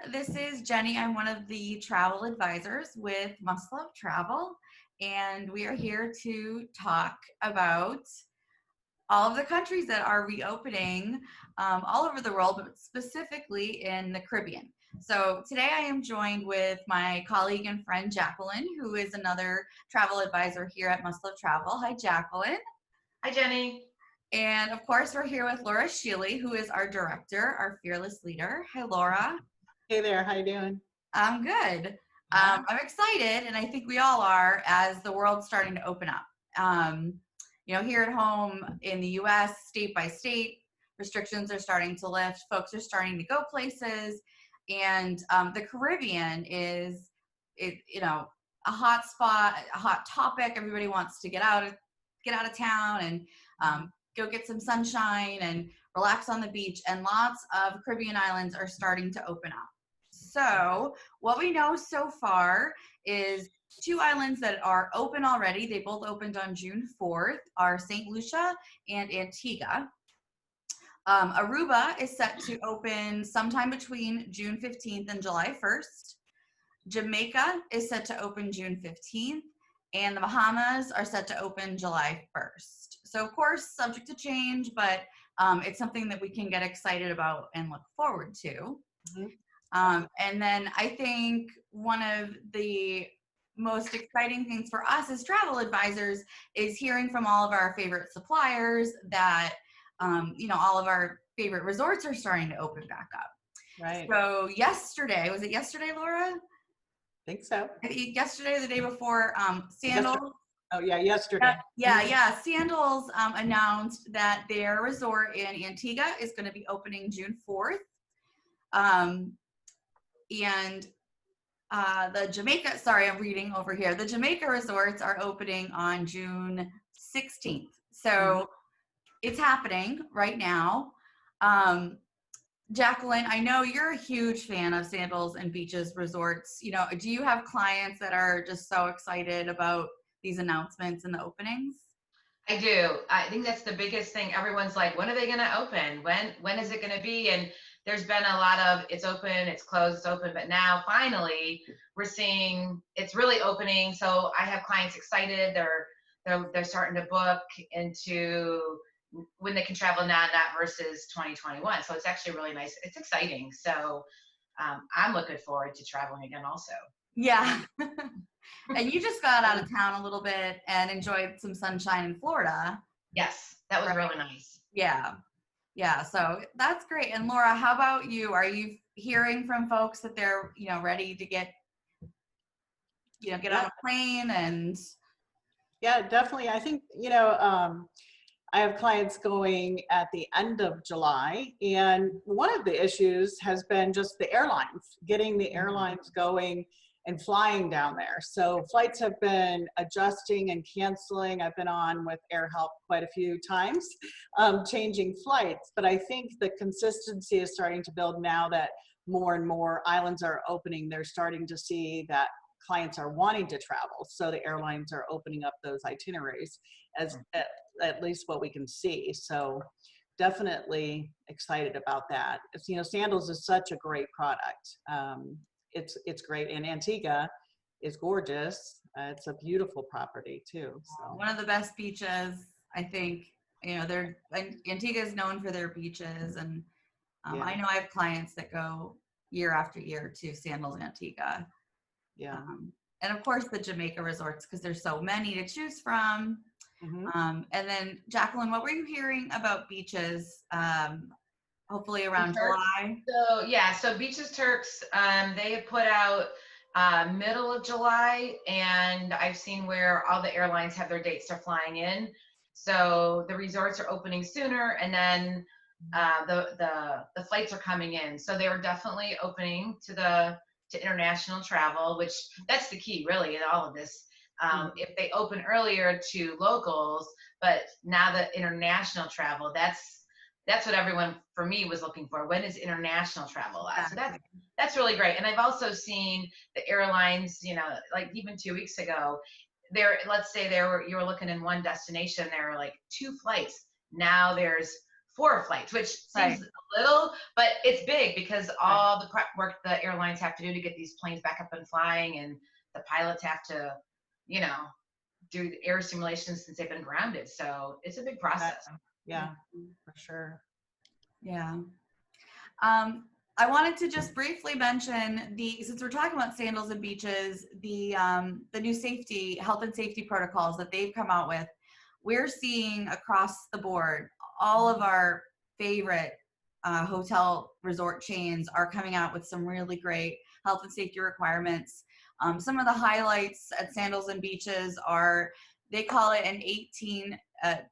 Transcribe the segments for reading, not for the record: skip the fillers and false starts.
This is Jenny. I'm one of the travel advisors with Must Love Travel, and we are here to talk about all of the countries that are reopening all over the world, but specifically in the Caribbean. So today I am joined with my colleague and friend Jacqueline, who is another travel advisor here at Must Love Travel. Hi, Jacqueline. Hi, Jenny. And of course, we're here with Laura Sheely, who is our director, our fearless leader. Hi, Laura. Hey there, how you doing? I'm good. Yeah. I'm excited, and I think we all are, as the world's starting to open up. Here at home in the U.S., state by state, restrictions are starting to lift. Folks are starting to go places, and the Caribbean is, a hot spot, a hot topic. Everybody wants to get out of town and go get some sunshine and relax on the beach. And lots of Caribbean islands are starting to open up. So what we know so far is two islands that are open already. They both opened on June 4th, are St. Lucia and Antigua. Aruba is set to open sometime between June 15th and July 1st. Jamaica is set to open June 15th, and the Bahamas are set to open July 1st. So of course, subject to change, but it's something that we can get excited about and look forward to. Mm-hmm. And then I think one of the most exciting things for us as travel advisors is hearing from all of our favorite suppliers that, all of our favorite resorts are starting to open back up. Right. So yesterday, was it yesterday, Laura? I think so. Yesterday or the day before, Sandals. Oh yeah, yesterday. Sandals announced that their resort in Antigua is going to be opening June 4th. And the Jamaica, I'm reading over here. The Jamaica resorts are opening on June 16th. So it's happening right now. Jacqueline, I know you're a huge fan of Sandals and Beaches resorts. Do you have clients that are just so excited about these announcements and the openings? I do. I think that's the biggest thing. Everyone's like, when are they going to open? When is it going to be? And there's been a lot of it's open, it's closed, it's open. But now finally we're seeing it's really opening. So I have clients excited. They're starting to book into when they can travel now, not versus 2021. So it's actually really nice. It's exciting. So I'm looking forward to traveling again also. Yeah. And you just got out of town a little bit and enjoyed some sunshine in Florida. Yes, that was really nice. Yeah, so that's great. And Laura, how about you? Are you hearing from folks that they're, ready to get on a plane and? Yeah, definitely. I think, I have clients going at the end of July, and one of the issues has been just the airlines, getting the airlines going and flying down there. So flights have been adjusting and canceling. I've been on with AirHelp quite a few times, changing flights. But I think the consistency is starting to build now that more and more islands are opening. They're starting to see that clients are wanting to travel. So the airlines are opening up those itineraries as at least what we can see. So definitely excited about that. Sandals is such a great product. It's great, and Antigua is gorgeous. It's a beautiful property too. So one of the best beaches, I think. Antigua is known for their beaches, and I know I have clients that go year after year to Sandals Antigua. Yeah, and of course the Jamaica resorts, because there's so many to choose from. And then Jacqueline, what were you hearing about beaches? Hopefully around July. So Beaches Turks, they have put out middle of July, and I've seen where all the airlines have their dates start flying in. So the resorts are opening sooner, and then the flights are coming in. So they were definitely opening to international travel, which that's the key really in all of this. If they open earlier to locals, but now the international travel, that's what everyone for me was looking for. When is international travel at? So that's really great. And I've also seen the airlines, like even 2 weeks ago, let's say you were looking in one destination, there were like 2 flights. Now there's 4 flights, which Right. seems a little, but it's big because all the prep work the airlines have to do to get these planes back up and flying, and the pilots have to, you know, do air simulations since they've been grounded. So it's a big process. Yeah, for sure. Yeah. I wanted to just briefly mention since we're talking about Sandals and Beaches, the new health and safety protocols that they've come out with. We're seeing across the board, all of our favorite hotel resort chains are coming out with some really great health and safety requirements. Some of the highlights at Sandals and Beaches are, they call it an 18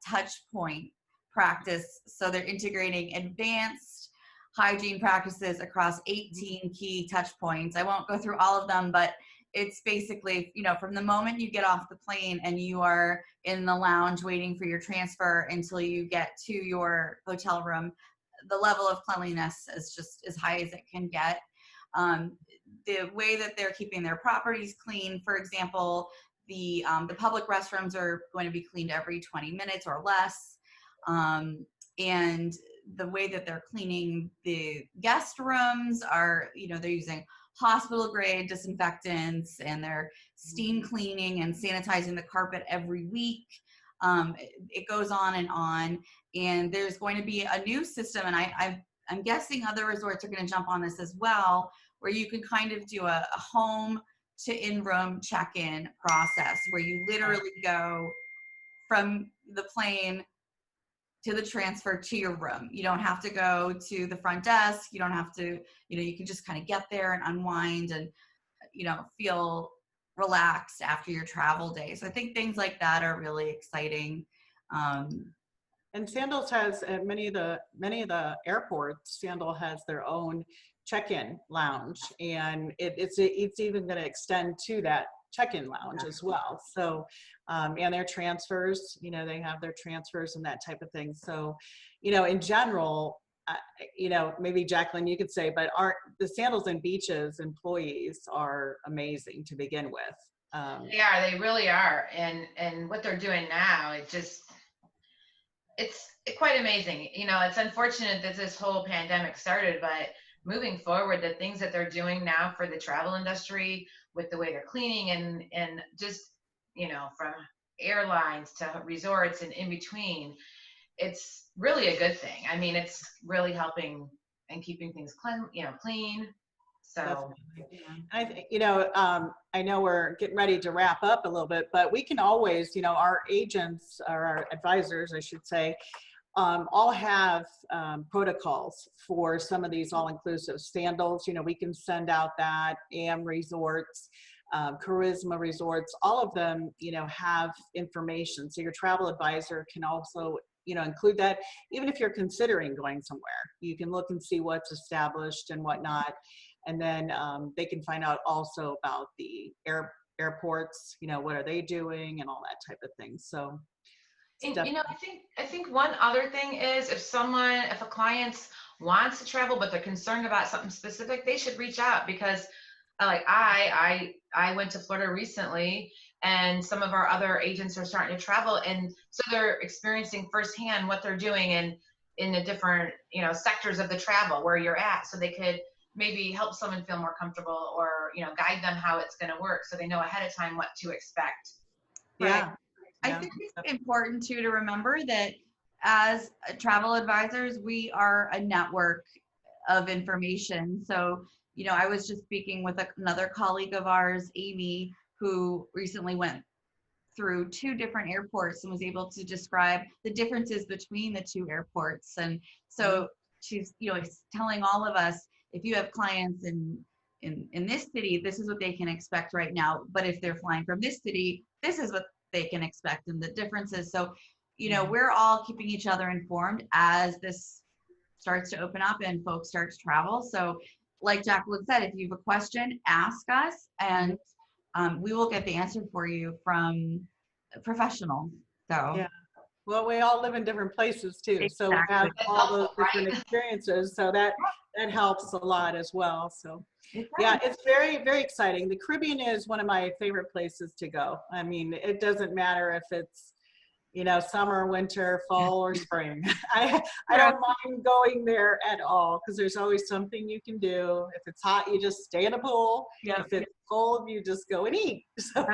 touch point practice. So they're integrating advanced hygiene practices across 18 key touch points. I won't go through all of them, but it's basically, from the moment you get off the plane and you are in the lounge waiting for your transfer until you get to your hotel room, the level of cleanliness is just as high as it can get. The way that they're keeping their properties clean, for example, the public restrooms are going to be cleaned every 20 minutes or less. And the way that they're cleaning the guest rooms are, they're using hospital grade disinfectants, and they're steam cleaning and sanitizing the carpet every week. It goes on. And there's going to be a new system, and I'm guessing other resorts are going to jump on this as well, where you can kind of do a home to in-room check-in process, where you literally go from the plane to the transfer to your room. You don't have to go to the front desk. You don't have to, you can just kind of get there and unwind and, feel relaxed after your travel day. So I think things like that are really exciting. And Sandals has at many of the airports, Sandal has their own check-in lounge, and it's even going to extend to that check-in lounge as well. So, and their transfers, they have their transfers and that type of thing. So, in general, maybe Jacqueline, you could say, but the Sandals and Beaches employees are amazing to begin with. They really are. And what they're doing now, it's quite amazing. It's unfortunate that this whole pandemic started, but moving forward, the things that they're doing now for the travel industry with the way they're cleaning and just, from airlines to resorts and in between, it's really a good thing. I mean, it's really helping and keeping things clean. So I think, I know we're getting ready to wrap up a little bit, but we can always, our agents or our advisors, I should say, all have protocols for some of these all-inclusive Sandals. We can send out that, AM Resorts, Charisma Resorts, all of them, have information. So your travel advisor can also, include that. Even if you're considering going somewhere, you can look and see what's established and whatnot. And then they can find out also about the airports, what are they doing and all that type of thing. So, and, I think one other thing is if a client wants to travel, but they're concerned about something specific, they should reach out, because like I went to Florida recently, and some of our other agents are starting to travel, and so they're experiencing firsthand what they're doing in the different sectors of the travel where you're at, so they could maybe help someone feel more comfortable, or guide them how it's going to work, so they know ahead of time what to expect. Yeah. I think it's important too to remember that as travel advisors, we are a network of information. So, I was just speaking with another colleague of ours, Amy, who recently went through 2 different airports and was able to describe the differences between the 2 airports. And so she's, telling all of us, if you have clients in this city, this is what they can expect right now. But if they're flying from this city, this is what they can expect, and the differences. So, we're all keeping each other informed as this starts to open up and folks start to travel. So like Jacqueline said, if you have a question, ask us, and we will get the answer for you from professionals. So yeah. Well, we all live in different places too. Exactly. So we have all those different Right. experiences. So that helps a lot as well. So yeah, it's very, very exciting. The Caribbean is one of my favorite places to go. I mean, it doesn't matter if it's, you know, summer, winter, fall, or spring. I don't mind going there at all because there's always something you can do. If it's hot, you just stay in a pool. Yep. If it's cold, you just go and eat. So,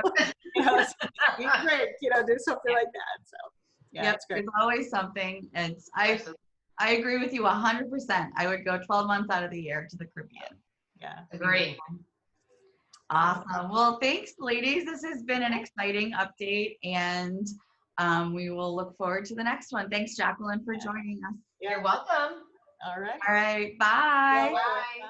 you know, eat, drink, you know, do something like that. So, yeah, Yep, it's great. there's always something. I agree with you 100%. I would go 12 months out of the year to the Caribbean. Yeah. Agree. Awesome. Well, thanks, ladies. This has been an exciting update, and we will look forward to the next one. Thanks, Jacqueline, for joining us. You're welcome. All right. All right. Bye. Bye.